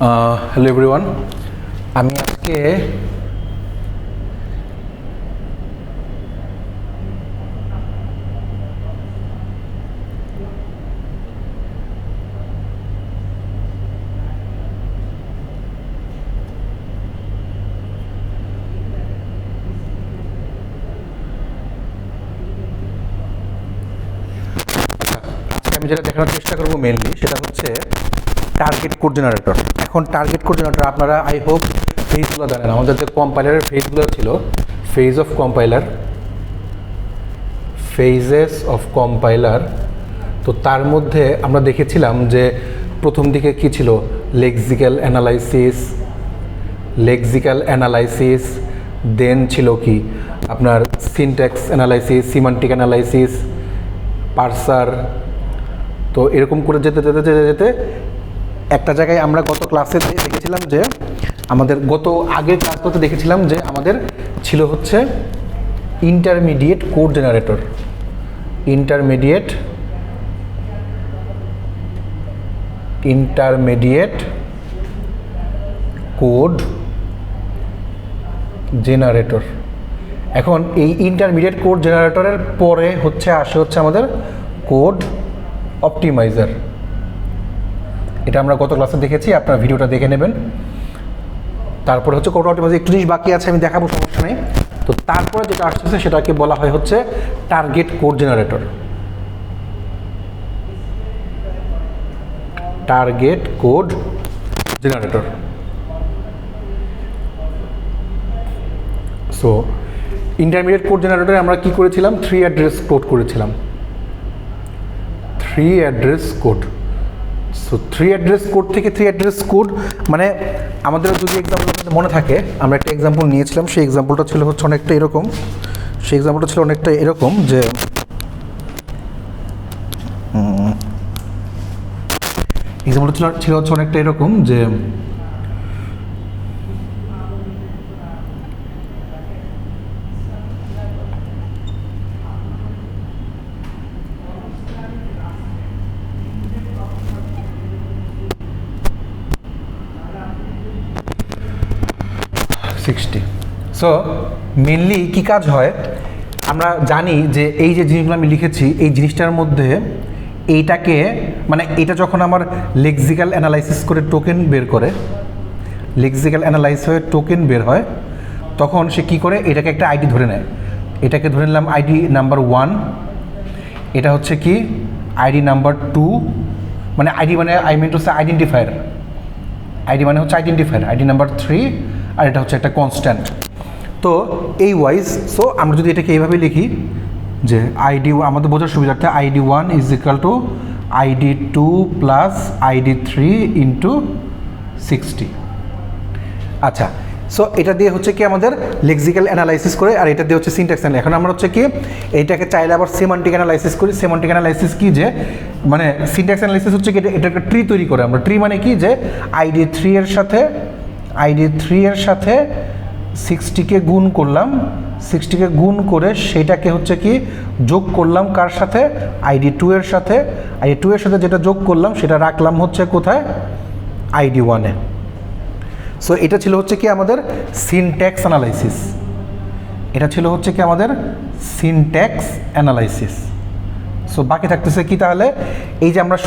Hello everyone, আমি আজকে যেটা দেখানোর চেষ্টা করবো মেনলি সেটা হচ্ছে টার্গেট কোড জেনারেটর। এখন টার্গেট কোড জেনারেটর আপনারা আই হোপ ফেজগুলো জানেন। আমাদের যে কম্পাইলারের ফেজগুলো ছিল, phase of compiler, phases of compiler, তো তার মধ্যে আমরা দেখেছিলাম যে প্রথম দিকে কি ছিল, লেক্সিক্যাল অ্যানালাইসিস, দেন ছিল কি আপনার সিনট্যাক্স অ্যানালাইসিস, সিমান্টিক অ্যানালাইসিস, পার্সার। তো এরকম করে যেতে যেতে যেতে যেতে একটা জায়গায় আমরা গত ক্লাসে দেখেছিলাম যে আমাদের আগের ক্লাসগুলোতে দেখেছিলাম যে আমাদের ছিল হচ্ছে intermediate code generator, intermediate code generator. এখন এই ইন্টারমিডিয়েট কোড জেনারেটরের পরে আসে আমাদের কোড অপটিমাইজার। এটা আমরা গত ক্লাসে দেখেছি, আপনার ভিডিওটা দেখে নেবেন। তারপরে হচ্ছে কোড অপটিমাইজার, একটু জিনিস বাকি আছে আমি দেখাবো, সমস্যা নেই। তো তারপরে যেটা আসছে সেটাকে বলা হয় হচ্ছে target code generator. Target code generator. So intermediate code জেনারেটরে আমরা কি করেছিলাম, 3 অ্যাড্রেস কোড করেছিলাম, 3 address code. So 3 address code থেকে 3 অ্যাড্রেস কোড মানে আমাদের যদি এক্সাম্পল মনে থাকে, আমরা একটা এক্সাম্পল নিয়েছিলাম, সেই এক্সাম্পলটা ছিল হচ্ছে অনেকটা এরকম, যে এক্সাম্পলটা ছিল হচ্ছে অনেকটা এরকম যে সো মেনলি কী কাজ হয়, আমরা জানি যে এই যে জিনিসগুলো আমি লিখেছি, এই জিনিসটার মধ্যে এইটাকে মানে এটা যখন আমার লেক্সিক্যাল অ্যানালাইসিস করে টোকেন বের করে, লেক্সিক্যাল অ্যানালাইসিস হয়ে টোকেন বের হয়, তখন সে কী করে, এটাকে একটা আইডি ধরে নেয়। এটাকে ধরে নিলাম আইডি নাম্বার 1, এটা হচ্ছে কি আইডি নাম্বার 2, মানে আইডি মানে I mean to say identifier, ID মানে হচ্ছে আইডেন্টিফায়ার, আইডি নাম্বার 3, আর এটা হচ্ছে একটা কনস্ট্যান্ট। তো এই ওয়াইজ, সো আমরা যদি এটাকে এইভাবে লিখি যে আইডি, আমাদের বোঝার সুবিধার্থে ID 1 is equal to ID 2 plus ID 3 into 60। আচ্ছা, সো এটা দিয়ে হচ্ছে কি আমাদের লেক্সিক্যাল অ্যানালাইসিস করে, আর এটা দিয়ে হচ্ছে সিনট্যাক্স অ্যানালাইসিস। এখন আমরা হচ্ছে কি এইটাকে চাইলে আবার সেমান্টিক অ্যানালাইসিস করি। সেমান্টিক অ্যানালাইসিস কি, যে মানে সিনট্যাক্স অ্যানালাইসিস হচ্ছে কি এটা একটা ট্রি তৈরি করে আমরা। ট্রি মানে কি, যে আইডি 3 এর সাথে 60কে গুণ করলাম, 60কে গুণ করে সেটাকে হচ্ছে কি যোগ করলাম কার সাথে, আইডি 2 এর সাথে। আইডি 2 এর সাথে যেটা যোগ করলাম সেটা রাখলাম হচ্ছে কোথায়, আইডি 1 এ। সো এটা ছিল হচ্ছে কি আমাদের সিনট্যাক্স অ্যানালাইসিস, সো বাকি থাকতেছে কি তাহলে, এই যে আমরা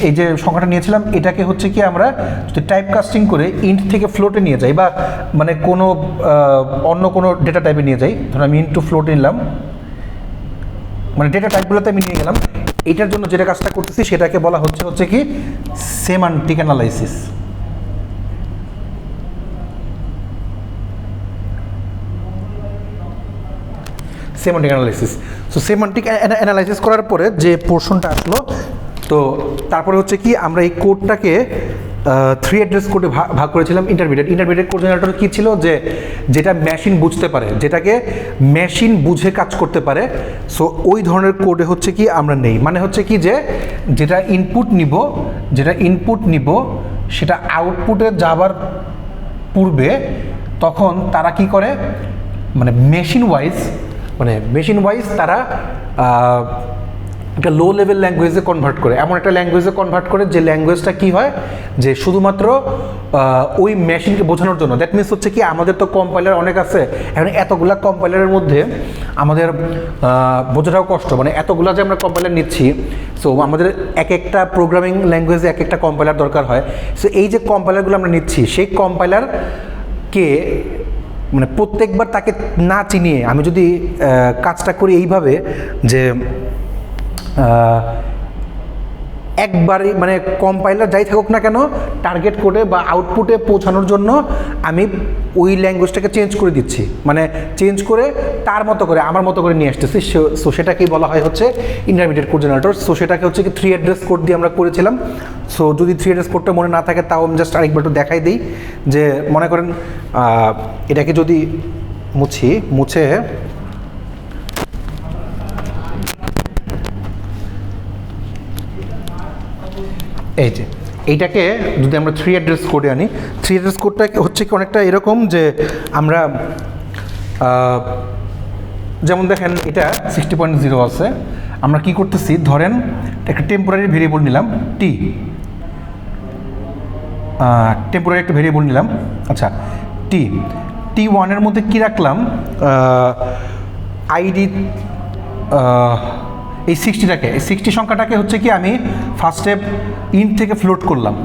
এই যে সংখ্যাটা নিয়েছিলাম, এটাকে হচ্ছে কি আমরা যদি টাইপ কাস্টিং করে ইন্ট থেকে ফ্লোটে নিয়ে যাই, বা মানে কোনো অন্য কোনো ডেটা টাইপে নিয়ে যাই, ধরুন আমি ইন্ট টু ফ্লোট নিলাম, মানে ডেটা টাইপগুলোতে আমি নিয়ে গেলাম। এটার জন্য যেটা কাজটা করতেছি সেটাকে বলা হচ্ছে কি semantic analysis. Semantic analysis. So semantic analysis করার পরে যে পোর্শনটা আসলো, তো তারপরে হচ্ছে কি আমরা এই কোডটাকে 3 অ্যাড্রেস কোডে ভাগ করেছিলাম। ইন্টারমিডিয়েট কোড জেনারেটর কী ছিল, যে যেটা মেশিন বুঝতে পারে, যেটাকে মেশিন বুঝে কাজ করতে পারে। সো ওই ধরনের কোডে হচ্ছে কি আমরা নেই, মানে হচ্ছে কি যে যেটা ইনপুট নিব সেটা আউটপুটে যাবার পূর্বে তখন তারা কি করে, মানে মেশিন ওয়াইজ তারা একটা লো লেভেল ল্যাঙ্গুয়েজে কনভার্ট করে, এমন একটা ল্যাঙ্গুয়েজে কনভার্ট করে যে ল্যাঙ্গুয়েজটা কী হয় যে শুধুমাত্র ওই মেশিনকে বোঝানোর জন্য। দ্যাট মিনস হচ্ছে কি আমাদের তো কম্পাইলার অনেক আছে, এখন এতগুলা কম্পাইলারের মধ্যে আমাদের বোঝাটাও কষ্ট, মানে এতগুলা যে আমরা কম্পাইলার নিচ্ছি, সো আমাদের এক একটা প্রোগ্রামিং ল্যাঙ্গুয়েজে এক একটা কম্পাইলার দরকার হয়। সো এই যে কম্পাইলারগুলো আমরা নিচ্ছি, সেই কম্পাইলারকে মানে প্রত্যেকবার তাকে না চিনিয়ে আমি যদি কাজটা করি এইভাবে যে একবারই মানে কম্পাইলার যাই থাকুক না কেন টার্গেট কোডে বা আউটপুটে পৌঁছানোর জন্য আমি ওই ল্যাঙ্গুয়েজটাকে চেঞ্জ করে দিচ্ছি, মানে চেঞ্জ করে তার মতো করে আমার মতো করে নিয়ে আসতেছি। সো সেটাকেই বলা হয় হচ্ছে ইন্টারমিডিয়েট কোড জেনারেটর। সো সেটাকে হচ্ছে কি 3 অ্যাড্রেস কোড দিয়ে আমরা করেছিলাম। সো যদি 3 অ্যাড্রেস কোডটা মনে না থাকে তাও আমি জাস্ট আরেকবার একটু দেখাই দিই যে মনে করেন এটাকে যদি মুছে এই যে এইটাকে যদি আমরা 3 অ্যাড্রেস কোডে আনি, 3 অ্যাড্রেস কোডটা হচ্ছে কি অনেকটা এরকম যে আমরা যেমন দেখেন এটা 60.0 আছে, আমরা কি করতেছি ধরেন একটা টেম্পোরারি ভেরিয়েবল নিলাম টি, টেম্পোরারি একটা ভেরিয়েবল নিলাম, আচ্ছা T1 মধ্যে কি রাখলাম আইডি এই 60টাকে, এই 60 সংখ্যাটাকে হচ্ছে কি আমি ফার্স্টে ইন্ট থেকে ফ্লোট করলাম,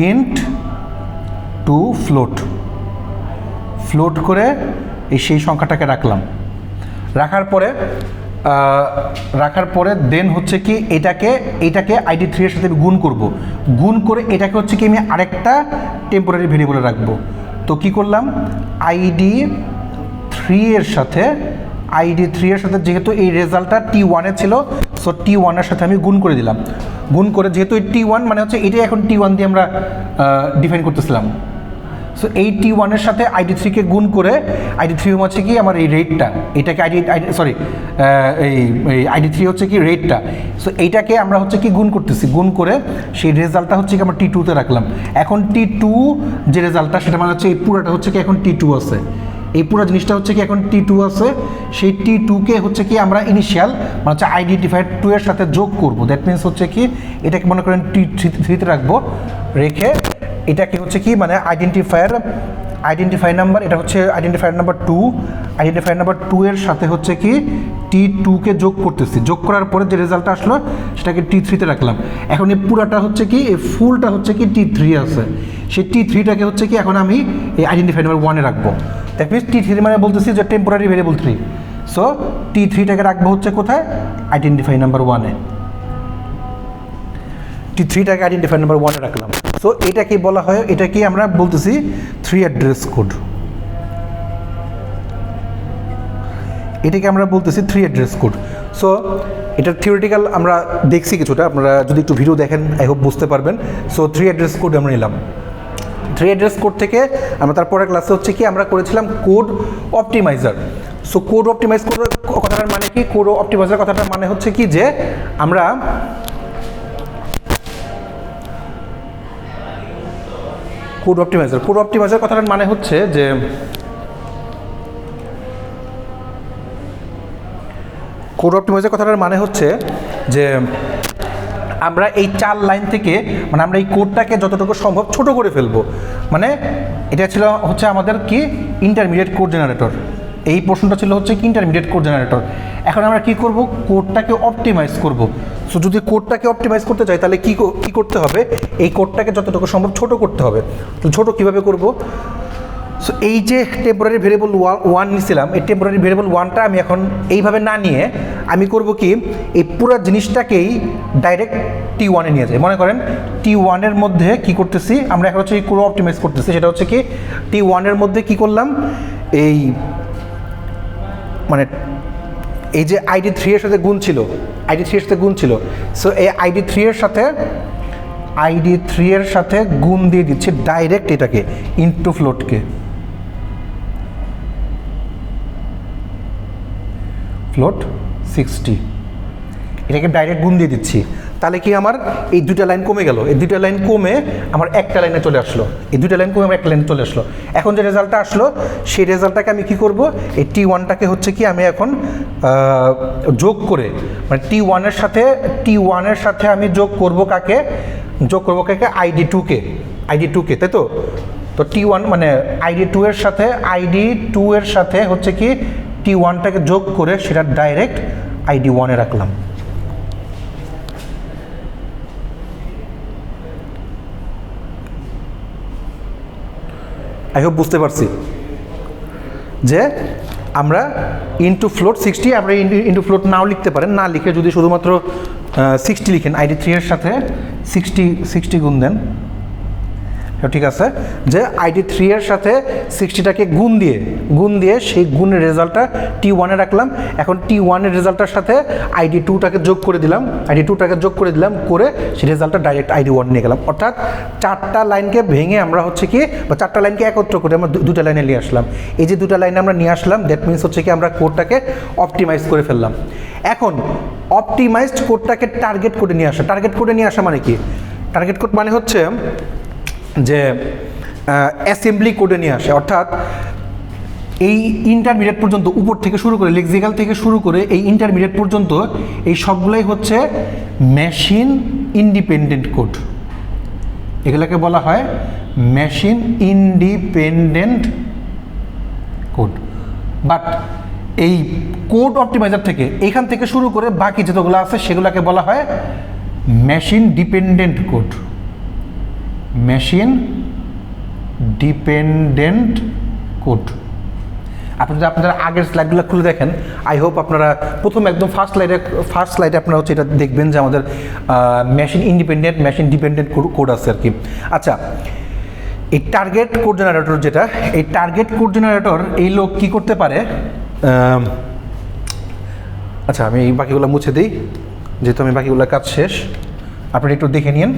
ইন্ট টু ফ্লোট করে এই সেই সংখ্যাটাকে রাখার পরে দেন হচ্ছে কি এইটাকে আইডি 3 এর সাথে গুণ করব, গুণ করে এটাকে হচ্ছে কি আমি আরেকটা টেম্পোরারি ভেরিয়েবলে রাখবো। তো কি করলাম আইডি 3 এর সাথে যেহেতু এই রেজাল্টটা T1 ছিল, সো T1 এর সাথে আমি গুণ করে দিলাম, গুণ করে যেহেতু এই T1 মানে হচ্ছে এটাই এখন T1 দিয়ে আমরা ডিফাইন করতেছিলাম। সো এই T1 এর সাথে আইডি 3কে গুণ করে আইডি 3 হচ্ছে কি আমার এই রেটটা, এটাকে আইডি 3 হচ্ছে কি রেটটা। সো এইটাকে আমরা হচ্ছে কি গুণ করতেছি, গুণ করে সেই রেজাল্টটা হচ্ছে কি আমরা T2 তে রাখলাম। এখন T2 যে রেজাল্টটা সেটা মানে হচ্ছে এই পুরোটা হচ্ছে কি এখন T2 আছে, এই পুরো জিনিসটা হচ্ছে কি এখন T2 আছে, সেই T2কে হচ্ছে কি আমরা ইনিশিয়াল মানে হচ্ছে আইডেন্টিফায়ার 2 এর সাথে যোগ করব। দ্যাট মিনস হচ্ছে কি এটাকে মনে করেন T3 রাখবো, রেখে এটাকে হচ্ছে কি মানে আইডেন্টিফাই নাম্বার, এটা হচ্ছে আইডেন্টিফায়ার নাম্বার 2, আইডেন্টিফায়ার নাম্বার 2 এর সাথে হচ্ছে কি T2কে যোগ করতেছি, যোগ করার পরে যে রেজাল্টটা আসলো সেটাকে T3তে রাখলাম। এখন এই পুরাটা হচ্ছে কি এই ফুলটা হচ্ছে কি T3 আছে, সেই T3টাকে হচ্ছে কি এখন আমি এই আইডেন্টিফাই নাম্বার 1 এ রাখবো। দ্যাট মিনস T3 মানে বলতেছি যে টেম্পোরারি ভেরিয়েবল 3, সো T3টাকে রাখবো হচ্ছে কোথায় আইডেন্টিফাই নাম্বার 1 এ, T3টাকে আইডেন্টিফাই নাম্বার 1 এ রাখলাম। সো এটাকে বলা হয়, এটাকে আমরা বলতেছি 3 অ্যাড্রেস কোড, এটাকে আমরা বলতেছি 3 অ্যাড্রেস কোড। সো এটা থিওরিটিক্যাল আমরা দেখছি কিছুটা, আপনারা যদি একটু ভিডিও দেখেন আই হোপ বুঝতে পারবেন। সো 3 অ্যাড্রেস কোড আমরা নিলাম, 3 অ্যাড্রেস কোড থেকে আমরা তারপরের ক্লাসে হচ্ছে কি আমরা করেছিলাম code optimiser. So code optimise করার কথাটার মানে কি, কোড অপটিমাইজার কথাটার মানে হচ্ছে কি যে আমরা কোড অপটিমাইজার কথাটার মানে হচ্ছে যে আমরা এই 4 লাইন থেকে মানে আমরা এই কোডটাকে যতটুকু সম্ভব ছোট করে ফেলবো। মানে এটা ছিল হচ্ছে আমাদের কি ইন্টারমিডিয়েট কোড জেনারেটর, এই প্রশ্নটা ছিল হচ্ছে কি ইন্টারমিডিয়েট কোড জেনারেটর। এখন আমরা কি করব, কোডটাকে অপটিমাইজ করব। সো যদি কোডটাকে অপটিমাইজ করতে চাই তাহলে কি করতে হবে, এই কোডটাকে যতটুকু সম্ভব ছোট করতে হবে। তো ছোট কিভাবে করব, সো এই যে টেম্পোরারি ভেরিয়েবল 1 নিয়েছিলাম, এই টেম্পোরারি ভেরিয়েবল 1টা আমি এখন এইভাবে না নিয়ে আমি করব কি এই পুরো জিনিসটাকেই ডাইরেক্ট T1 এ নিয়ে যাই। মনে করেন T1 এর মধ্যে কি করতেছি আমরা এখন হচ্ছে কোড অপটিমাইজ করতেছি, সেটা হচ্ছে কি T1 এর মধ্যে কি করলাম এই মানে এই যে আইডি 3 এর সাথে গুণ ছিল, সো এই আইডি 3 এর সাথে গুণ দিয়ে দিচ্ছি ডাইরেক্ট এটাকে ইনটু ফ্লোট 60, এটাকে ডাইরেক্ট গুণ দিয়ে দিচ্ছি। তাহলে কি আমার এই দুইটা লাইন কমে গেল, এই দুইটা লাইন কমে আমার একটা লাইনে চলে আসলো, এই দুইটা লাইন কমে আমার একটা লাইনে চলে আসলো। এখন যে রেজাল্টটা আসলো সেই রেজাল্টটাকে আমি কি করব, এই T1টাকে হচ্ছে কি আমি এখন যোগ করে, মানে T1-এর সাথে আমি যোগ করব কাকে, ID2 কে, তাই তো T1 মানে ID2 এর সাথে হচ্ছে কি T1টাকে যোগ করে সেটা ডাইরেক্ট ID1-এ রাখলাম। আই হোপ বুঝতে পারছি যে আমরা ইনটু ফ্লোট 60, আমরা ইনটু ফ্লোট নাও লিখতে পারেন, না লিখে যদি শুধুমাত্র 60 লিখেন, ID3 এর সাথে 60 গুণ দেন, ঠিক আছে, যে ID3 এর সাথে 60টাকে গুণ দিয়ে সেই গুণের রেজাল্টটা T1-এ রাখলাম। এখন T1-এর রেজাল্টটার সাথে ID2টাকে যোগ করে দিলাম, করে সেই রেজাল্টটা ডাইরেক্ট ID1 নিয়ে গেলাম। অর্থাৎ 4টা লাইনকে ভেঙে আমরা হচ্ছে কি, বা 4টা লাইনকে একত্র করে আমরা দুটা লাইনে নিয়ে আসলাম। এই যে দুটা লাইনে আমরা নিয়ে আসলাম, দ্যাট মিনস হচ্ছে কি আমরা কোডটাকে অপটিমাইজ করে ফেললাম। এখন অপটিমাইজড কোডটাকে টার্গেট কোডে নিয়ে আসা মানে কি? টার্গেট কোড মানে হচ্ছে যে অ্যাসেম্বলি কোডে নিয়ে আসে, অর্থাৎ এই ইন্টারমিডিয়েট পর্যন্ত, উপর থেকে শুরু করে লেক্সিক্যাল থেকে শুরু করে এই ইন্টারমিডিয়েট পর্যন্ত এই সবগুলোই হচ্ছে মেশিন ইন্ডিপেন্ডেন্ট কোড। এগুলোকে বলা হয় মেশিন ইন্ডিপেন্ডেন্ট কোড। বাট এই কোড অপটিমাইজার থেকে এইখান থেকে শুরু করে বাকি যতগুলো আছে সেগুলোকে বলা হয় machine dependent code. Machine dependent code. আপনারা আগের স্লাইডগুলো খুলে দেখেন, আই হোপ আপনারা প্রথম একদম ফার্স্ট স্লাইডে আপনারা হচ্ছে এটা দেখবেন যে আমাদের মেশিন ডিপেন্ডেন্ট কোড আছে আর কি। আচ্ছা, এই টার্গেট কোড জেনারেটর যেটা, এই টার্গেট কোড জেনারেটর এই লোক কী করতে পারে, আচ্ছা আমি এই বাকিগুলো মুছে দিই, যেহেতু আমি বাকিগুলো কাজ শেষ, আপনারা একটু দেখে নিন।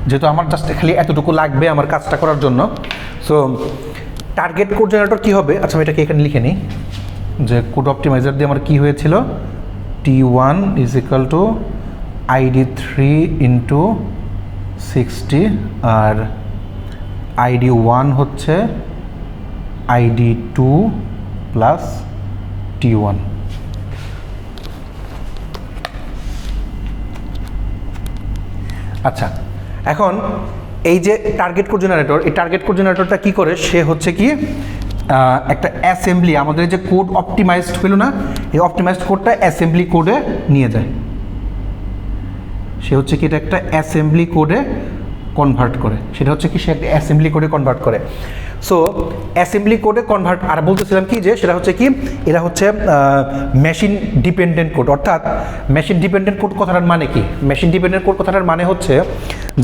যেহেতু আমার জাস্ট খালি এতটুকু লাগবে আমার কাজটা করার জন্য, সো টার্গেট কোড জেনারেটর কী হবে, আচ্ছা আমি এটাকে এখানে লিখে নিই যে কোড অপটিমাইজার দিয়ে আমার কী হয়েছিল, T1 = ID3 × 60 আর ID1 হচ্ছে ID2 + T1। আচ্ছা, এখন এই যে টার্গেট কোড জেনারেটর, এই টার্গেট কোড জেনারেটরটা কী করে, সে হচ্ছে কি একটা অ্যাসেম্বলি, আমাদের যে কোড অপটিমাইজড হলো না, এই অপটিমাইজড কোডটা অ্যাসেম্বলি কোডে নিয়ে যায়। সে হচ্ছে কি এটা একটা অ্যাসেম্বলি কোডে কনভার্ট করে, সেটা হচ্ছে কি সে একটা অ্যাসেম্বলি কোডে কনভার্ট করে। সো অ্যাসেম্বলি কোডে কনভার্ট, আর বলতেছিলাম কি যে সেটা হচ্ছে কি, এরা হচ্ছে মেশিন ডিপেন্ডেন্ট কোড। অর্থাৎ মেশিন ডিপেন্ডেন্ট কোড কথাটার মানে কি, মেশিন ডিপেন্ডেন্ট কোড কথাটার মানে হচ্ছে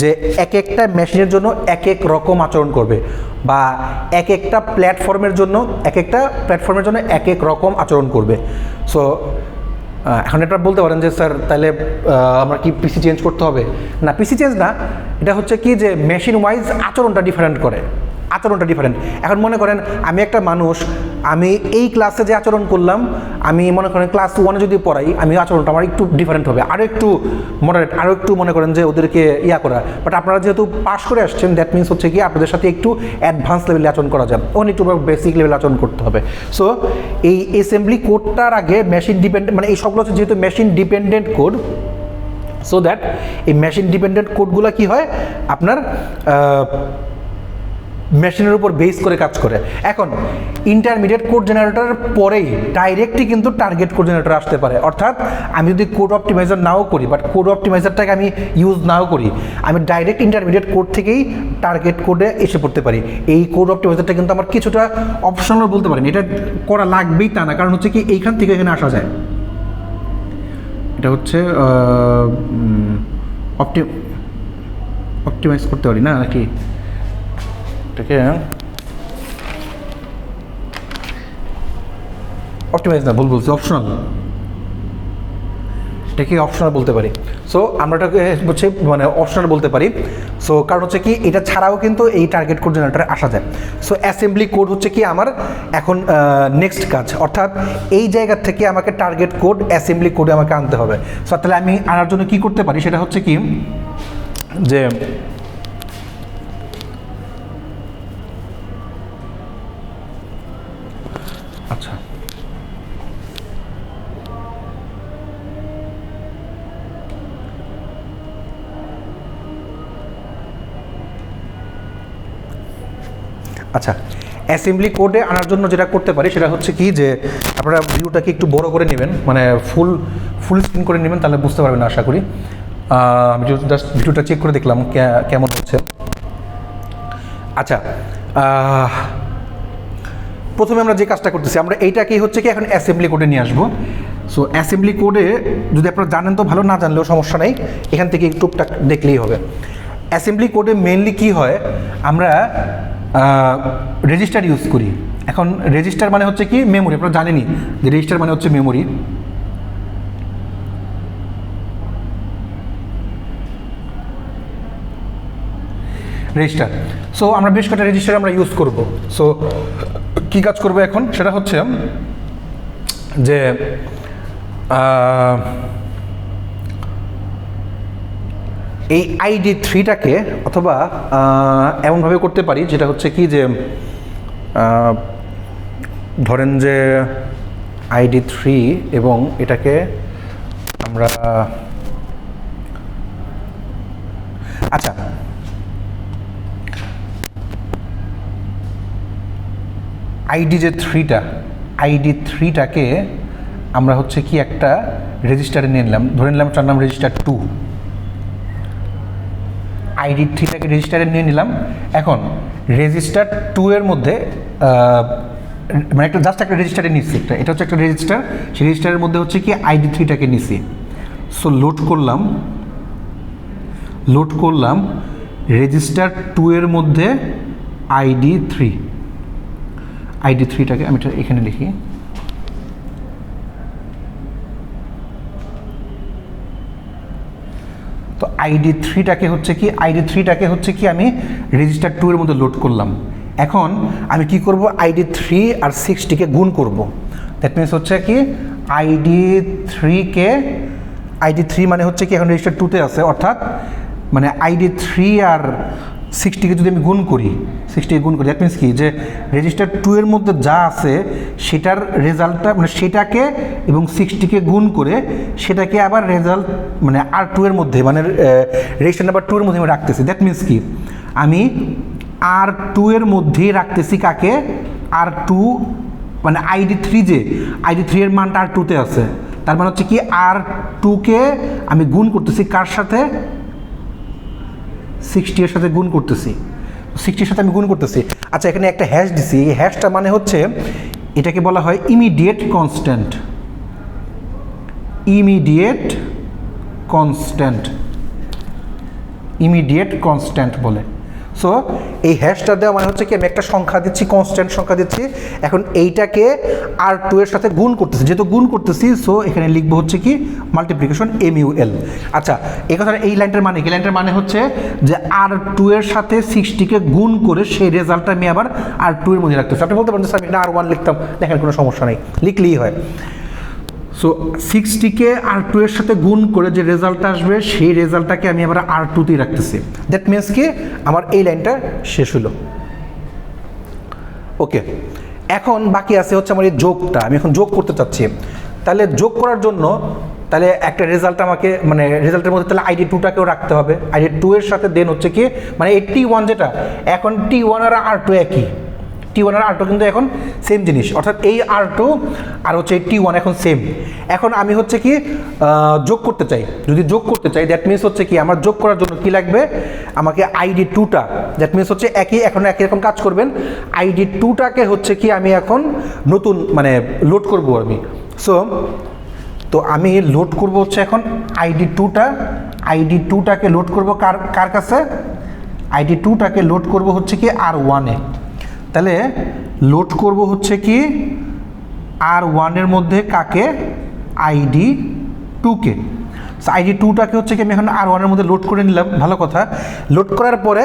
যে এক একটা মেশিনের জন্য এক এক রকম আচরণ করবে, বা এক একটা প্ল্যাটফর্মের জন্য এক এক রকম আচরণ করবে। সো এখন এটা বলতে পারেন যে স্যার তাহলে আমরা কি পিসি চেঞ্জ করতে হবে? না, পিসি চেঞ্জ না, এটা হচ্ছে কি যে মেশিন ওয়াইজ আচরণটা ডিফারেন্ট করে, আচরণটা ডিফারেন্ট। এখন মনে করেন আমি একটা মানুষ, আমি এই ক্লাসে যে আচরণ করলাম, আমি মনে করেন ক্লাস 1-এ যদি পড়াই, আমি আচরণটা আমার একটু ডিফারেন্ট হবে, আরও একটু মডারেট, আরও একটু মনে করেন যে ওদেরকে করা। বাট আপনারা যেহেতু পাস করে আসছেন, দ্যাট মিনস হচ্ছে কি আপনাদের সাথে একটু অ্যাডভান্স লেভেলে আচরণ করা যায়, অনেক একটু বেসিক লেভেলে আচরণ করতে হবে। সো এই অ্যাসেম্বলি কোডটার আগে মেশিন ডিপেন্ডেন্ট, মানে এই সবগুলো হচ্ছে যেহেতু machine dependent code, so that এই মেশিন ডিপেন্ডেন্ট কোডগুলো কী হয় আপনার মেশিনের উপর বেস করে কাজ করে। এখন ইন্টারমিডিয়েট কোড জেনারেটরের পরেই ডাইরেক্টলি কিন্তু টার্গেট কোড জেনারেটর আসতে পারে। অর্থাৎ আমি যদি কোড অপটিমাইজার নাও করি, বাট কোড অপটিমাইজারটাকে আমি ইউজ নাও করি, আমি ডাইরেক্ট ইন্টারমিডিয়েট কোড থেকেই টার্গেট কোডে এসে পড়তে পারি। এই কোড অপটিমাইজারটা কিন্তু আমার কিছুটা অপশনাল বলতে পারেন, এটা করা লাগবেই তা না, কারণ হচ্ছে কি এইখান থেকে এখানে আসা যায়। এটা হচ্ছে অপটিমাইজ করতে পারি না নাকি, এটাকে অপটিমাইজ না, ভুল বলছি, অপশনাল। এটাকে অপশনাল বলতে পারি। সো আমরা এটাকে হচ্ছে মানে অপশনাল বলতে পারি। সো কারণ হচ্ছে কি এটা ছাড়াও কিন্তু এই টার্গেট কোড জেনারেটরে আসা যায়। সো অ্যাসেম্বলি কোড হচ্ছে কি আমার এখন নেক্সট কাজ, অর্থাৎ এই জায়গা থেকে আমাকে টার্গেট কোড অ্যাসেম্বলি কোডে আমাকে আনতে হবে। সো তাহলে আমি আনার জন্য কি করতে পারি সেটা হচ্ছে কি যে আচ্ছা আচ্ছা অ্যাসেম্বলি কোডে আনার জন্য যেটা করতে পারি সেটা হচ্ছে কি যে আপনারা ভিডিওটাকে একটু বড় করে নেবেন, মানে ফুল স্ক্রিন করে নেবেন, তাহলে বুঝতে পারবেন আশা করি। আমি জাস্ট ভিডিওটা চেক করে দেখলাম কেমন হচ্ছে। আচ্ছা প্রথমে আমরা যে কাজটা করতেছি আমরা এইটাকেই হচ্ছে কি এখন অ্যাসেম্বলি কোডে নিয়ে আসবো। সো অ্যাসেম্বলি কোডে যদি আপনারা জানেন তো ভালো, না জানলেও সমস্যা নেই, এখান থেকে টুকটাক দেখলেই হবে। অ্যাসেম্বলি কোডে মেনলি কি হয়, আমরা রেজিস্টার ইউজ করি। এখন রেজিস্টার মানে হচ্ছে কি মেমোরি, আপনারা জানেনই যে রেজিস্টার মানে হচ্ছে মেমোরি। রেজিস্টার, সো আমরা বেশ কটা রেজিস্টার আমরা ইউজ করব। সো কী কাজ করবো এখন সেটা হচ্ছে যে এই আইডি 3টাকে অথবা এমনভাবে করতে পারি যেটা হচ্ছে কি যে ধরেন যে আইডি 3 এবং এটাকে আমরা আচ্ছা আইডি যে 3টা আইডি 3টাকে আমরা হচ্ছে কি একটা রেজিস্টারে নিয়ে নিলাম, ধরে নিলাম তার নাম রেজিস্টার 2। আইডি 3টাকে রেজিস্টারে নিয়ে নিলাম। এখন রেজিস্টার 2 এর মধ্যে মানে একটা জাস্ট একটা রেজিস্টারে নিচ্ছি, এটা হচ্ছে একটা রেজিস্টার, সেই রেজিস্টারের মধ্যে হচ্ছে কি আইডি 3টাকে নিচ্ছি। সো লোড করলাম রেজিস্টার 2 এর মধ্যে আইডি 3টাকে আমি এখানে লিখি। তো আইডি 3টাকে হচ্ছে কি আমি রেজিস্টার 2 এর মধ্যে লোড করলাম। এখন আমি কি করব, আইডি 3 আর 6টিকে গুণ করব। দ্যাট মিনস হচ্ছে কি আইডি 3 মানে হচ্ছে কি এখন রেজিস্টার 2তে আছে, অর্থাৎ মানে আইডি 3 আর 60কে যদি আমি গুণ করি দ্যাট মিনস কি যে রেজিস্টার 2 এর মধ্যে যা আছে সেটার রেজাল্টটা মানে সেটাকে এবং 60কে গুণ করে সেটাকে আবার রেজাল্ট মানে R2 এর মধ্যে মানে রেজিস্টার নাম্বার 2 এর মধ্যে আমি রাখতেছি। দ্যাট মিনস কি আমি R2 এর মধ্যেই রাখতেছি কাকে, R2 মানে আইডি 3 এর মানটা R2তে আছে, তার মানে হচ্ছে কি R2কে আমি গুণ করতেছি কার সাথে, 60 এর সাথে গুণ করতেছি, 60 এর সাথে আমি গুণ করতেছি। আচ্ছা এখানে একটা হ্যাশ দিছি, এই হ্যাশটা মানে হচ্ছে এটাকে বলা হয় ইমিডিয়েট কনস্ট্যান্ট বলে। সো এই হ্যাশটা দেওয়া মানে হচ্ছে কি আমি একটা সংখ্যা দিচ্ছি, কনস্ট্যান্ট সংখ্যা দিচ্ছি, এখন এইটাকে R2 এর সাথে গুণ করতেছি, যেহেতু গুণ করতেছি সো এখানে লিখবো হচ্ছে কি মাল্টিপ্লিকেশন MUL। আচ্ছা এই কথাটা এই লাইনটার মানে কি, লাইনটার মানে হচ্ছে যে R2 এর সাথে 60কে গুণ করে সেই রেজাল্টটা আমি আবার R2 এর মধ্যে রাখতেছি। আপনি বলতে পারেন যে আমি এটা R1 লিখতাম, দেখেন কোনো সমস্যা নেই, লিখলেই হয়। সো 60কে R2 এর সাথে গুণ করে যে রেজাল্টটা আসবে সেই রেজাল্টটাকে আমি আবার R2তেই রাখতেছি। দ্যাট মিনস কি আমার এই লাইনটা শেষ হলো। ওকে, এখন বাকি আছে হচ্ছে আমার এই যোগটা, আমি এখন যোগ করতে চাচ্ছি। তাহলে যোগ করার জন্য তাহলে একটা রেজাল্ট আমাকে মানে রেজাল্টের মধ্যে তাহলে আইডি 2টাকেও রাখতে হবে। আইডি 2 এর সাথে দেন হচ্ছে কি মানে এই T1 যেটা, এখন T1 আর R2 একই, T1 আর R2 কিন্তু এখন সেম জিনিস, অর্থাৎ এই R2 আর হচ্ছে এই T1 এখন সেম। এখন আমি হচ্ছে কি যোগ করতে চাই, যদি যোগ করতে চাই দ্যাট মিনস হচ্ছে কি আমার যোগ করার জন্য কি লাগবে, আমাকে আইডি 2টা দ্যাট মিনস হচ্ছে একই রকম কাজ করবেন। আইডি 2টাকে হচ্ছে কি আমি এখন নতুন মানে লোড করব আমি। সো তো আমি লোড করব হচ্ছে এখন আইডি 2টাকে লোড করব কার কাছে, আইডি 2টাকে লোড করব হচ্ছে কি R1-এ। তাহলে লোড করব হচ্ছে কি R1 এর মধ্যে কাকে, আইডি 2কে। আইডি টুটাকে হচ্ছে কি আমি এখন R1 এর মধ্যে লোড করে নিলাম, ভালো কথা। লোড করার পরে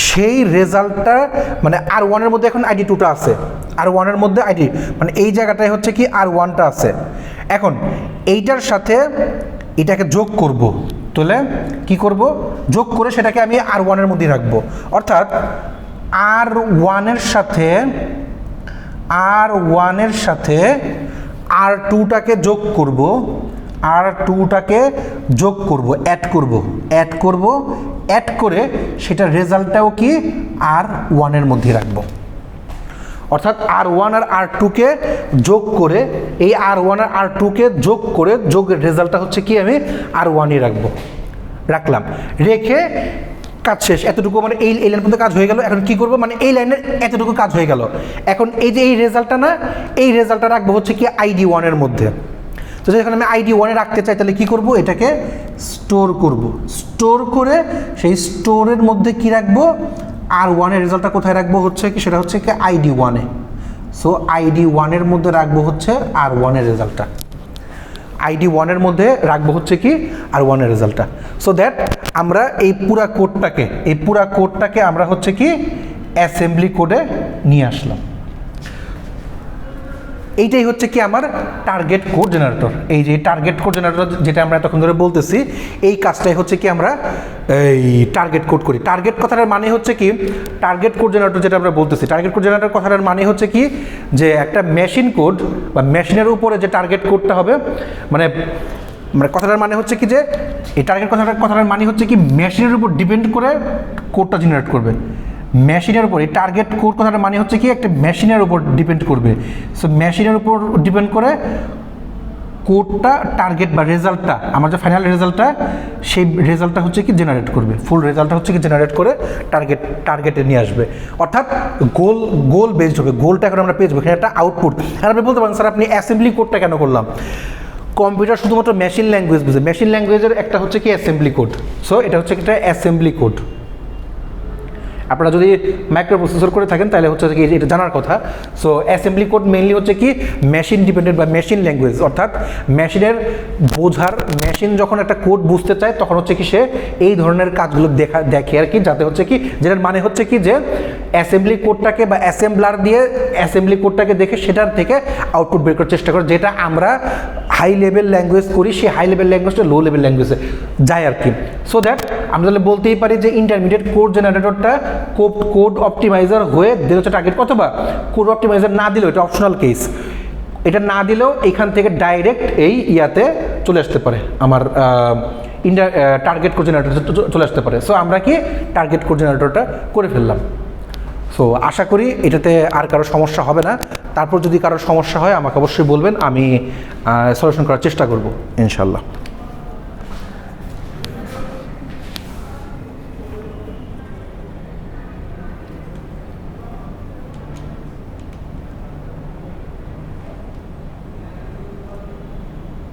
সেই রেজাল্টটা মানে R1 এর মধ্যে এখন আইডি টুটা আছে, R1 এর মধ্যে আইডি মানে এই জায়গাটায় হচ্ছে কি R1টা আছে। এখন এইটার সাথে এটাকে যোগ করব, তাহলে কি করব, যোগ করে সেটাকে আমি R1 এর মধ্যে রাখবো। অর্থাৎ R1 এর সাথে R2টাকে যোগ করব, R2টাকে যোগ করব, অ্যাড করে সেটা রেজাল্টটাও কি R1 এর মধ্যে রাখবো। অর্থাৎ R1 আর R2কে যোগ করে এই R1 আর R2কে যোগ করে যোগের রেজাল্টটা হচ্ছে কি আমি R1 এ রাখলাম, রেখে কাজ শেষ। এতটুকু মানে এই লাইনের মধ্যে কাজ হয়ে গেল। এখন কি করব, মানে এই লাইনের এতটুকু কাজ হয়ে গেল। এখন এই যে এই রেজাল্টটা না, এই রেজাল্টটা রাখবো হচ্ছে কি ID1 এর মধ্যে। তো যখন আমি ID1 এ রাখতে চাই তাহলে কি করব, এটাকে স্টোর করব, স্টোর করে সেই স্টোরের মধ্যে কি রাখবো, R1 এর রেজাল্টটা কোথায় রাখবো হচ্ছে কি, সেটা হচ্ছে কি ID1 এ। সো ID1 এর মধ্যে রাখবো হচ্ছে R1 এর রেজাল্টটা, ID1 এর মধ্যে রাখবো হচ্ছে কি R1 এর রেজাল্টটা। সো দ্যাট আমরা এই পুরা কোডটাকে আমরা হচ্ছে কি অ্যাসেম্বলি কোডে নিয়ে আসলাম। এইটাই হচ্ছে কি আমার টার্গেট কোড জেনারেটর। এই যে টার্গেট কোড জেনারেটর যেটা আমরা এতক্ষণ ধরে বলতেছি, এই কাজটাই হচ্ছে কি আমরা এই টার্গেট কোড করি। টার্গেট কথাটার মানে হচ্ছে কি, টার্গেট কোড জেনারেটর যেটা আমরা বলতেছি, টার্গেট কোড জেনারেটর কথাটার মানে হচ্ছে কি যে একটা মেশিন কোড বা মেশিনের উপরে যে টার্গেট কোডটা হবে, মানে কথাটার মানে হচ্ছে কি যে এই টার্গেট কথাটার মানে হচ্ছে কি মেশিনের উপর ডিপেন্ড করে কোডটা জেনারেট করবে। মেশিনের উপর এই টার্গেট কোড কথাটা মানে হচ্ছে কি একটা মেশিনের উপর ডিপেন্ড করবে। সো মেশিনের উপর ডিপেন্ড করে কোডটা টার্গেট বা রেজাল্টটা, আমার যে ফাইনাল রেজাল্টটা, সেই রেজাল্টটা হচ্ছে কি জেনারেট করবে, ফুল রেজাল্টটা হচ্ছে কি জেনারেট করে টার্গেটে নিয়ে আসবে। অর্থাৎ গোল বেসড হবে, গোলটা এখন আমরা পেয়েছি, এখানে একটা আউটপুট। আর আপনি বলতে পারেন স্যার আপনি অ্যাসেম্বলি কোডটা কেন করলাম? কম্পিউটার শুধুমাত্র মেশিন ল্যাঙ্গুয়েজ বুঝে, মেশিন ল্যাঙ্গুয়েজের একটা হচ্ছে কি অ্যাসেম্বলি কোড। সো এটা হচ্ছে একটা অ্যাসেম্বলি কোড। আপনারা যদি মাইক্রো প্রসেসর করে থাকেন তাহলে হচ্ছে কি এটা জানার কথা। সো অ্যাসেম্বলি কোড মেইনলি হচ্ছে কি মেশিন ডিপেন্ডেন্ট বা মেশিন ল্যাঙ্গুয়েজ, অর্থাৎ মেশিনের বোঝার, মেশিন যখন একটা কোড বুঝতে চায় তখন হচ্ছে কি সে এই ধরনের কাজগুলো দেখে আর কি, যাতে হচ্ছে কি যেটার মানে হচ্ছে কি যে অ্যাসেম্বলি কোডটাকে বা অ্যাসেম্বলার দিয়ে অ্যাসেম্বলি কোডটাকে দেখে সেটার থেকে আউটপুট বের করার চেষ্টা করে, যেটা আমরা হাই লেভেল ল্যাঙ্গুয়েজ করি, সেই হাই লেভেল ল্যাঙ্গুয়েজটা লো লেভেল ল্যাঙ্গুয়েজে যায় আর কি। সো দ্যাট আমরা তাহলে বলতেই পারি যে ইন্টারমিডিয়েট কোড জেনারেটরটা কোড অপটিমাইজার হয়ে দিলে হচ্ছে টার্গেট, অথবা কোড অপটিমাইজার না দিলেও এটা অপশনাল কেস, এটা না দিলেও এখান থেকে ডাইরেক্ট এই ইয়াতে চলে আসতে পারে, আমার টার্গেট কোড জেনারেটর চলে আসতে পারে। সো আমরা কি টার্গেট কোড জেনারেটরটা করে ফেললাম। সো আশা করি এটাতে আর কারো সমস্যা হবে না। তারপর যদি কারো সমস্যা হয় আমাকে অবশ্যই বলবেন, আমি সলিউশন করার চেষ্টা করব ইনশাল্লাহ।